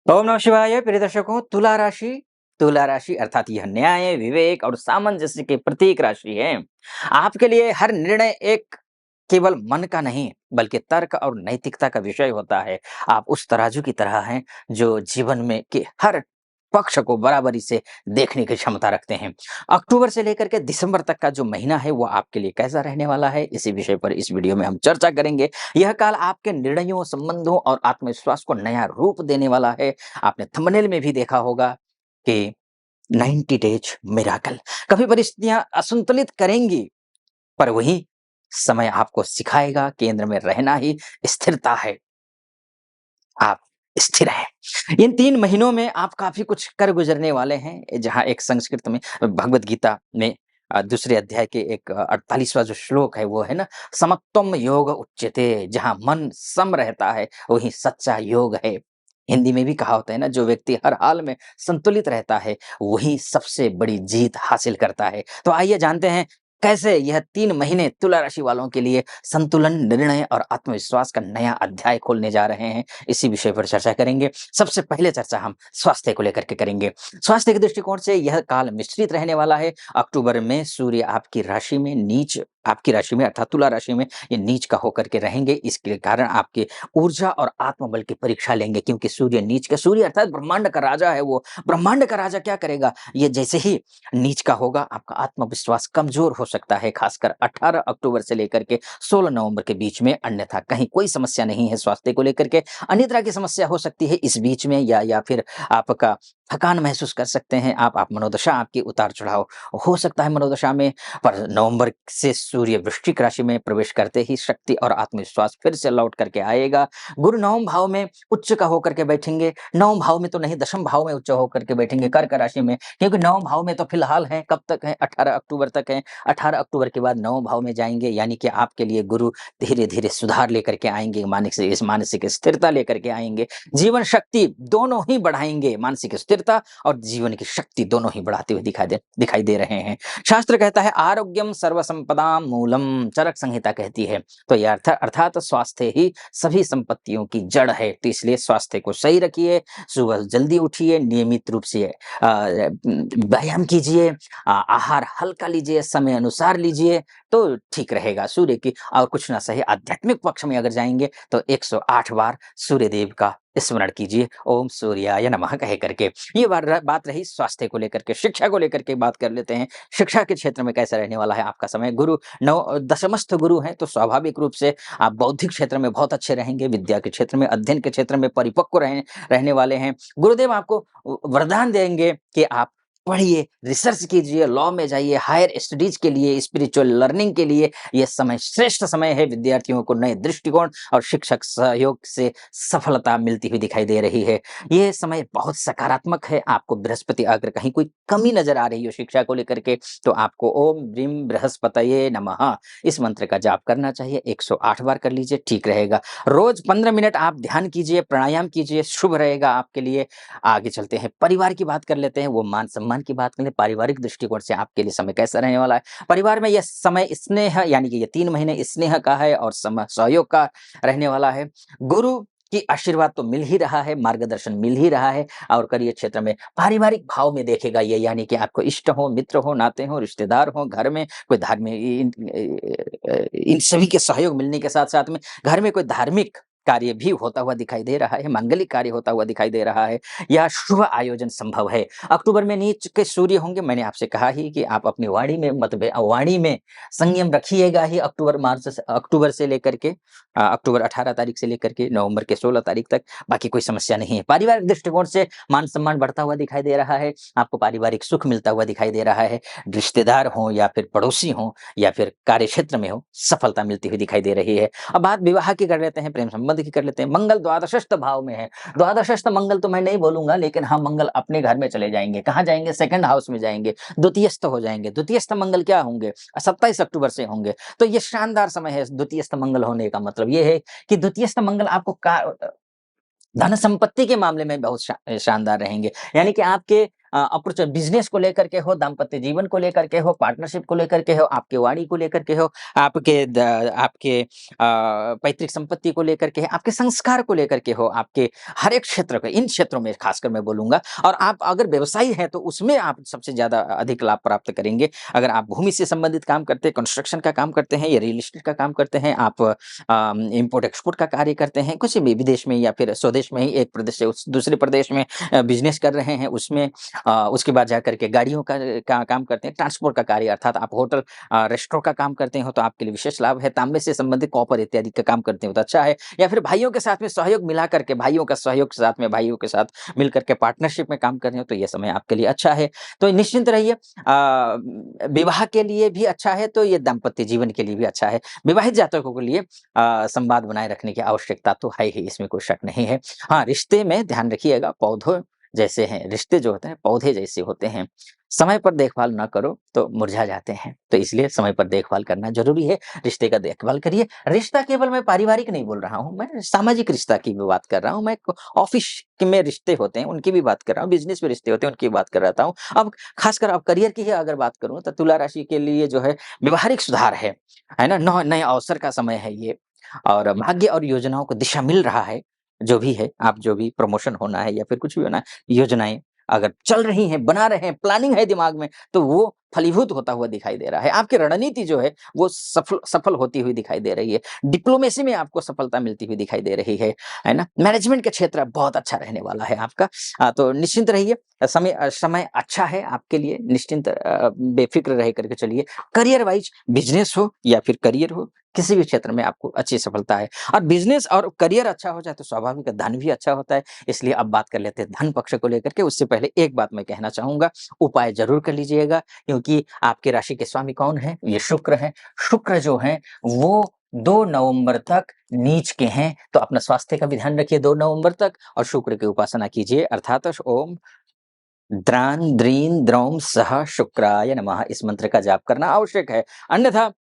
ओम नमः शिवाय। प्रिय दर्शकों, तुला राशि अर्थात यह न्याय, विवेक और सामंजस्य के प्रतीक राशि है। आपके लिए हर निर्णय एक केवल मन का नहीं बल्कि तर्क और नैतिकता का विषय होता है। आप उस तराजू की तरह हैं जो जीवन में के हर पक्ष को बराबरी से देखने की क्षमता रखते हैं। अक्टूबर से लेकर के दिसंबर तक का जो महीना है वो आपके लिए कैसा रहने वाला है, इसी विषय पर इस वीडियो में हम चर्चा करेंगे। यह काल आपके निर्णयों, संबंधों और आत्मविश्वास को नया रूप देने वाला है। आपने थंबनेल में भी देखा होगा कि 90 डेज मिराकल। कभी परिस्थितियां असंतुलित करेंगी, पर वही समय आपको सिखाएगा केंद्र में रहना ही स्थिरता है। आप स्थिर हैं। इन 3 महीनों में आप काफ़ी कुछ कर गुज़रने वाले हैं, जहाँ एक संस्कृत में भगवद गीता में दूसरे अध्याय के एक 48वां जो श्लोक है वो है ना, समत्वम योग उच्यते, जहाँ मन सम रहता है, वही सच्चा योग है। हिंदी में भी कहावत है ना, जो व्यक्ति हर हाल में संतुलित रहता है, वही सबसे बड़ी जीत हासिल करता है। तो आइए जानते हैं कैसे यह 3 महीने तुला राशि वालों के लिए संतुलन, निर्णय और आत्मविश्वास का नया अध्याय खोलने जा रहे हैं। इसी विषय पर चर्चा करेंगे। सबसे पहले चर्चा हम स्वास्थ्य को लेकर के करेंगे। स्वास्थ्य के दृष्टिकोण से यह काल मिश्रित रहने वाला है। अक्टूबर में सूर्य आपकी राशि में अर्थात तुला राशि में ये नीच का होकर के रहेंगे। इसके कारण आपकी ऊर्जा और आत्मबल की परीक्षा लेंगे, क्योंकि सूर्य अर्थात ब्रह्मांड का राजा है वो। ब्रह्मांड का राजा क्या करेगा? ये जैसे ही नीच का होगा, आपका आत्मविश्वास कमज़ोर हो सकता है, खासकर 18 अक्टूबर से लेकर के 16 नवंबर के बीच में। अन्यथा कहीं कोई समस्या नहीं है स्वास्थ्य को लेकर के। अन्य तरह की समस्या हो सकती है इस बीच में, या फिर आपका थकान महसूस कर सकते हैं आप मनोदशा आपकी उतार-चढ़ाव हो सकता है मनोदशा में। पर नवंबर से सूर्य वृश्चिक राशि में प्रवेश करते ही शक्ति और आत्मविश्वास फिर से लौट करके आएगा। गुरु नवम भाव में उच्च का होकर के बैठेंगे। नवम भाव में तो नहीं, दशम भाव में उच्च होकर के बैठेंगे कर्क राशि में, क्योंकि नवम भाव में तो फिलहाल हैं, कब तक हैं? 18 अक्टूबर तक हैं। 18 अक्टूबर के बाद नवम भाव में जाएँगे, यानी कि आपके लिए गुरु धीरे-धीरे सुधार लेकर के आएँगे, मानसिक स्थिरता लेकर के आएँगे। जीवन शक्ति दोनों ही बढ़ाएँगे, मानसिक स्थिरता और जीवन की शक्ति दोनों ही बढ़ाते हुए दिखाई दे रहे हैं। शास्त्र कहता है आरोग्यम सर्वसंपदाम मूलम, चरक संहिता कहती है। तो ये अर्थात स्वास्थ्य ही सभी संपत्तियों की जड़ है। तो इसलिए स्वास्थ्य को सही रखिए, सुबह जल्दी उठिए, नियमित रूप से व्यायाम कीजिए, आहार हल्का लीजिए, समय अनुसार लीजिए, तो ठीक रहेगा। सूर्य की और कुछ ना सही आध्यात्मिक पक्ष में अगर जाएँगे तो 108 बार सूर्य देव का स्मरण कीजिए, ओम सूर्याय नमः कह करके। ये बात रही स्वास्थ्य को लेकर के। शिक्षा को लेकर के बात कर लेते हैं। शिक्षा के क्षेत्र में कैसा रहने वाला है आपका समय? गुरु दशमस्थ गुरु हैं, तो स्वाभाविक रूप से आप बौद्धिक क्षेत्र में बहुत अच्छे रहेंगे, विद्या के क्षेत्र में, अध्ययन के क्षेत्र में परिपक्व रहने वाले हैं। गुरुदेव आपको वरदान देंगे कि आप पढ़िए, रिसर्च कीजिए, लॉ में जाइए, हायर स्टडीज़ के लिए, स्पिरिचुअल लर्निंग के लिए ये समय श्रेष्ठ समय है। विद्यार्थियों को नए दृष्टिकोण और शिक्षक सहयोग से सफलता मिलती हुई दिखाई दे रही है। ये समय बहुत सकारात्मक है। आपको बृहस्पति अगर कहीं कोई कमी नज़र आ रही हो शिक्षा को लेकर के, तो आपको ओम ब्रीम बृहस्पतये नमः इस मंत्र का जाप करना चाहिए। 108 बार कर लीजिए, ठीक रहेगा। रोज़ 15 मिनट आप ध्यान कीजिए, प्राणायाम कीजिए, शुभ रहेगा आपके लिए। आगे चलते हैं, परिवार की बात कर लेते हैं, वो मान-सम्मान की बात कर लें। पारिवारिक दृष्टिकोण से आपके लिए समय कैसा रहने वाला है? परिवार में यह समय स्नेह, यानी कि ये 3 महीने स्नेह का है और सहयोग का रहने वाला है। गुरु की आशीर्वाद तो मिल ही रहा है, मार्गदर्शन मिल ही रहा है, और करियर क्षेत्र में पारिवारिक भाव में देखेगा ये, यानी कि आपको इष्ट हो, मित्र हो, नाते हो, रिश्तेदार हो, घर में कोई धार्मिक इन सभी के सहयोग मिलने के साथ-साथ में घर में कोई धार्मिक कार्य भी होता हुआ दिखाई दे रहा है, मांगलिक कार्य होता हुआ दिखाई दे रहा है, या शुभ आयोजन संभव है। अक्टूबर में नीच के सूर्य होंगे, मैंने आपसे कहा ही कि आप अपनी वाणी में संयम रखिएगा ही। अक्टूबर से लेकर के अक्टूबर 18 तारीख से लेकर के नवंबर के 16 तारीख तक, बाकी कोई समस्या नहीं है। पारिवारिक दृष्टिकोण से मान-सम्मान बढ़ता हुआ दिखाई दे रहा है, आपको पारिवारिक सुख मिलता हुआ दिखाई दे रहा है। रिश्तेदार हों या फिर पड़ोसी हों या फिर कार्यक्षेत्र में हो, सफलता मिलती हुई दिखाई दे रही है। अब बात विवाह की कर लेते हैं, प्रेम संबंध की कर लेते हैं। मंगल द्वादशस्थ भाव में है। द्वादशस्थ मंगल तो मैं नहीं बोलूँगा, लेकिन हाँ, मंगल अपने घर में चले जाएँगे। कहाँ जाएँगे? सेकंड हाउस में जाएँगे, द्वितीयस्थ हो जाएँगे। द्वितीयस्थ मंगल क्या होंगे? 27 अक्टूबर से होंगे। तो ये शानदार समय है द्वितीयस्थ मंगल होने का मतलब ये है कि द्वितीयस्थ मंगल आपको धन संपत्ति के मामले में बहुत शानदार रहेंगे। यानी कि आपके अप्रोच बिज़नेस को लेकर के हो, दाम्पत्य जीवन को लेकर के हो, पार्टनरशिप को लेकर के हो, आपके वाणी को लेकर के हो, आपके पैतृक संपत्ति को लेकर के, आपके संस्कार को लेकर के हो, आपके हर एक क्षेत्र पे, इन क्षेत्रों में खासकर मैं बोलूँगा। और आप अगर व्यवसायी हैं, तो उसमें आप सबसे ज़्यादा अधिक लाभ प्राप्त करेंगे। अगर आप भूमि से संबंधित काम करते हैं, कंस्ट्रक्शन का काम करते हैं या रियल एस्टेट का काम करते हैं, आप इम्पोर्ट एक्सपोर्ट का कार्य करते हैं, कुछ भी विदेश में या फिर स्वदेश में ही एक प्रदेश से उस दूसरे प्रदेश में बिज़नेस कर रहे हैं, उसमें उसके बाद जाकर के गाड़ियों का काम करते हैं, ट्रांसपोर्ट का कार्य अर्थात आप होटल रेस्टोरेंट का काम करते हो तो आपके लिए विशेष लाभ है। तांबे से संबंधित कॉपर इत्यादि का काम करते हो तो अच्छा है। या फिर भाइयों के साथ में सहयोग मिला करके, भाइयों का सहयोग के साथ में, भाइयों के साथ मिल करके पार्टनरशिप में काम कर रहे हो तो ये समय आपके लिए अच्छा है। तो निश्चिंत रहिए, विवाह के लिए भी अच्छा है, तो ये दाम्पत्य जीवन के लिए भी अच्छा है। विवाहित जातकों के लिए संवाद बनाए रखने की आवश्यकता तो है ही, इसमें कोई शक नहीं है। हाँ, रिश्ते में ध्यान रखिएगा, पौधों जैसे हैं, रिश्ते जो होते हैं पौधे जैसे होते हैं। समय पर देखभाल ना करो तो मुरझा जाते हैं, तो इसलिए समय पर देखभाल करना ज़रूरी है। रिश्ते का देखभाल करिए। रिश्ता केवल मैं पारिवारिक नहीं बोल रहा हूँ, मैं सामाजिक रिश्ता की भी बात कर रहा हूँ। मैं ऑफ़िस में रिश्ते होते हैं, उनकी भी बात कर रहा हूँ, बिज़नेस में रिश्ते होते हैं, उनकी बात कर रहा हूँ। अब खासकर अब करियर की ही अगर बात करूँ, तो तुला राशि के लिए जो है व्यावहारिक सुधार है ना? नए अवसर का समय है ये, और भाग्य और योजनाओं को दिशा मिल रहा है। जो भी है, आप जो भी प्रमोशन होना है या फिर कुछ भी होना है, योजनाएँ अगर चल रही हैं, बना रहे हैं, प्लानिंग है दिमाग में, तो वो फलीभूत होता हुआ दिखाई दे रहा है। आपकी रणनीति जो है, वो सफल सफल होती हुई दिखाई दे रही है। डिप्लोमेसी में आपको सफलता मिलती हुई दिखाई दे रही है ना? मैनेजमेंट का क्षेत्र बहुत अच्छा रहने वाला है आपका। तो निश्चिंत रहिए, समय अच्छा है आपके लिए, निश्चिंत बेफ़िक्र रह करके चलिए। करियर वाइज़ बिज़नेस हो या फिर करियर हो, किसी भी क्षेत्र में आपको अच्छी सफलता है। और बिज़नेस और करियर अच्छा हो जाए, तो स्वाभाविक है धन भी अच्छा होता है। इसलिए अब बात कर लेते हैं धन पक्ष को लेकर के। उससे पहले एक बात मैं कहना चाहूँगा, उपाय ज़रूर कर लीजिएगा, क्योंकि आपकी राशि के स्वामी कौन हैं? ये शुक्र हैं। शुक्र जो हैं, वो 2 नवंबर तक नीच के हैं, तो अपना स्वास्थ्य का भी ध्यान रखिए 2 नवंबर तक, और शुक्र की उपासना कीजिए, अर्थात ओम द्रां द्रीं द्रौं सः शुक्राय नमः, इस मंत्र का जाप करना आवश्यक है। अन्यथा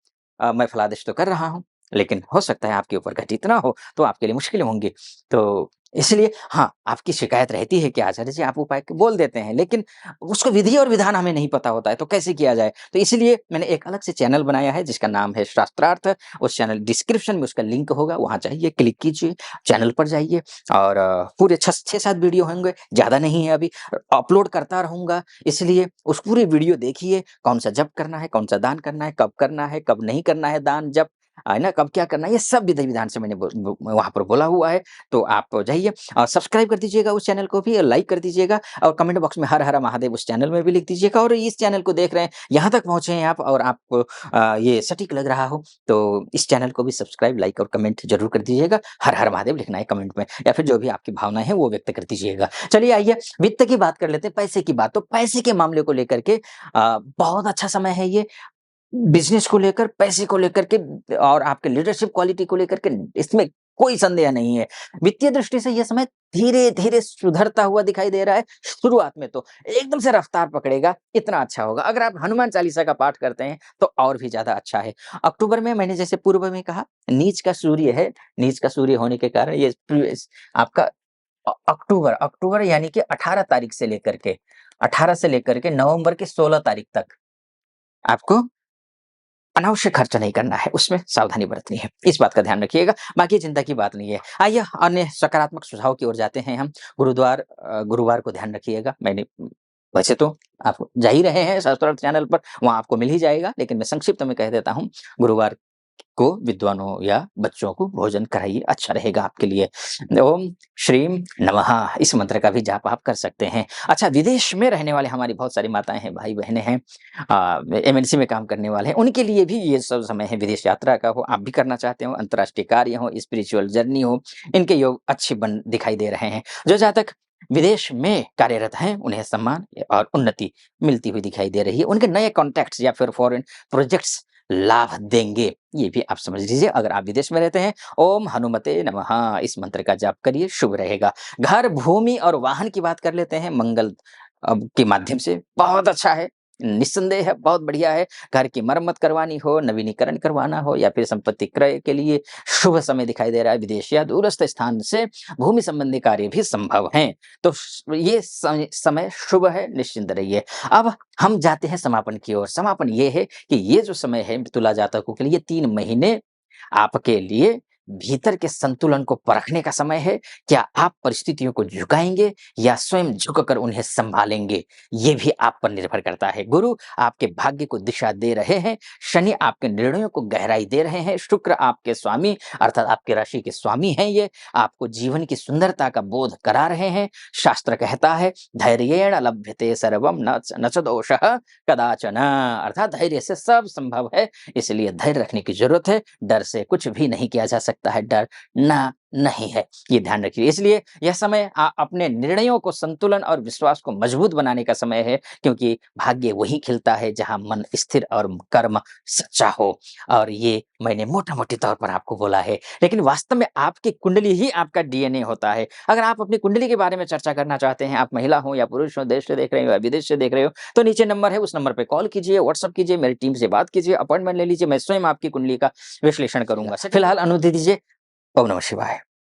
मैं फलादेश तो कर रहा हूँ, लेकिन हो सकता है आपके ऊपर घटित ना हो, तो आपके लिए मुश्किलें होंगी। तो इसलिए हाँ, आपकी शिकायत रहती है कि आचार्य जी आप उपाय बोल देते हैं, लेकिन उसको विधि और विधान हमें नहीं पता होता है, तो कैसे किया जाए? तो इसीलिए मैंने एक अलग से चैनल बनाया है जिसका नाम है शास्त्रार्थ। उस चैनल डिस्क्रिप्शन में उसका लिंक होगा, वहाँ जाइए, क्लिक कीजिए, चैनल पर जाइए, और पूरे 6-7 वीडियो होंगे, ज़्यादा नहीं है अभी, अपलोड करता रहूँगा। इसलिए उस पूरी वीडियो देखिए, कौन-सा जप करना है, कौन-सा दान करना है, कब नहीं करना है दान, जप, है ना? कब क्या करना है, ये सब विधि-विधान से मैंने वहाँ पर बोला हुआ है। तो आप जाइए और सब्सक्राइब कर दीजिएगा उस चैनल को भी, और लाइक कर दीजिएगा, और कमेंट बॉक्स में हर हर महादेव उस चैनल में भी लिख दीजिएगा। और इस चैनल को देख रहे हैं, यहाँ तक पहुँचे हैं आप, और आपको ये सटीक लग रहा हो, तो इस चैनल को भी सब्सक्राइब, लाइक और कमेंट ज़रूर कर दीजिएगा। हर हर महादेव लिखना है कमेंट में, या फिर जो भी आपकी भावनाएँ हैं, वो व्यक्त कर दीजिएगा। चलिए आइए, वित्त की बात कर लेते हैं, पैसे की बात। तो पैसे के मामले को लेकर के बहुत अच्छा समय है ये। बिज़नेस को लेकर, पैसे को लेकर के, और आपके लीडरशिप क्वालिटी को लेकर के, इसमें कोई संदेह नहीं है। वित्तीय दृष्टि से ये समय धीरे-धीरे सुधरता हुआ दिखाई दे रहा है। शुरुआत में तो एकदम से रफ्तार पकड़ेगा, इतना अच्छा होगा। अगर आप हनुमान चालीसा का पाठ करते हैं, तो और भी ज़्यादा अच्छा है। अक्टूबर में मैंने जैसे पूर्व में कहा, नीच का सूर्य है, नीच का सूर्य होने के कारण ये आपका अक्टूबर अक्टूबर यानी कि 18 तारीख से लेकर के, 18 से लेकर के नवंबर की 16 तारीख तक आपको अनावश्यक खर्च नहीं करना है, उसमें सावधानी बरतनी है। इस बात का ध्यान रखिएगा, बाकी चिंता की बात नहीं है। आइए अन्य सकारात्मक सुझाव की ओर जाते हैं हम। गुरुवार को ध्यान रखिएगा। वैसे तो आप जा ही रहे हैं शास्त्रार्थ चैनल पर, वहाँ आपको मिल ही जाएगा, लेकिन मैं संक्षिप्त में कह देता हूँ, गुरुवार को विद्वानों या बच्चों को भोजन कराइए, अच्छा रहेगा आपके लिए। ओम श्रीं नमः, इस मंत्र का भी जाप आप कर सकते हैं। अच्छा, विदेश में रहने वाले हमारी बहुत सारी माताएँ हैं, भाई-बहनें हैं, एमएनसी में काम करने वाले हैं, उनके लिए भी ये सब समय है विदेश यात्रा का हो, आप भी करना चाहते हो, अंतर्राष्ट्रीय कार्य हो, स्पिरिचुअल जर्नी हो, इनके योग अच्छे बन दिखाई दे रहे हैं। जो जातक विदेश में कार्यरत हैं, उन्हें सम्मान और उन्नति मिलती हुई दिखाई दे रही है। उनके नए कॉन्टैक्ट्स या फिर फॉरेन प्रोजेक्ट्स लाभ देंगे, ये भी आप समझ लीजिए। अगर आप विदेश में रहते हैं, ओम हनुमते नमः, इस मंत्र का जाप करिए, शुभ रहेगा। घर, भूमि और वाहन की बात कर लेते हैं, मंगल के माध्यम से बहुत अच्छा है। निस्संदेह बहुत बढ़िया है। घर की मरम्मत करवानी हो, नवीनीकरण करवाना हो या फिर संपत्ति क्रय के लिए शुभ समय दिखाई दे रहा है। विदेश या दूरस्थ स्थान से भूमि संबंधी कार्य भी संभव हैं। तो ये समय शुभ है, निश्चिंत रहिए। अब हम जाते हैं समापन की ओर। समापन ये है कि ये जो समय है तुला जातकों के लिए, ये 3 महीने आपके लिए भीतर के संतुलन को परखने का समय है। क्या आप परिस्थितियों को झुकाएँगे या स्वयं झुककर उन्हें सँभालेंगे? ये भी आप पर निर्भर करता है। गुरु आपके भाग्य को दिशा दे रहे हैं, शनि आपके निर्णयों को गहराई दे रहे हैं, शुक्र आपके स्वामी अर्थात आपकी राशि के स्वामी हैं ये, आपको जीवन की सुंदरता का बोध करा रहे हैं। शास्त्र कहता है, "धैर्येण लभ्यते सर्वं न च दोषः कदाचन" अर्थात धैर्य से सब संभव है, इसलिए धैर्य रखने की ज़रूरत है। डर से कुछ भी नहीं किया जा सकता है, डरना नहीं है, ये ध्यान रखिए। इसलिए यह समय अपने निर्णयों को संतुलन और विश्वास को मजबूत बनाने का समय है, क्योंकि भाग्य वहीं खिलता है जहाँ मन स्थिर और कर्म सच्चा हो। और ये मैंने मोटा-मोटे तौर पर आपको बोला है, लेकिन वास्तव में आपकी कुंडली ही आपका डीएनए होता है। अगर आप अपनी कुंडली के बारे में चर्चा करना चाहते हैं, आप महिला हो या पुरुष हो, देश से देख रहे हो या विदेश से देख रहे हो, तो नीचे नंबर है, उस नंबर पे कॉल कीजिए, व्हाट्सएप कीजिए, मेरी टीम से बात कीजिए, अपॉइंटमेंट ले लीजिए, मैं स्वयं आपकी कुंडली का विश्लेषण करूँगा। फिलहाल अनुमति दीजिए। ओम नमः शिवाय।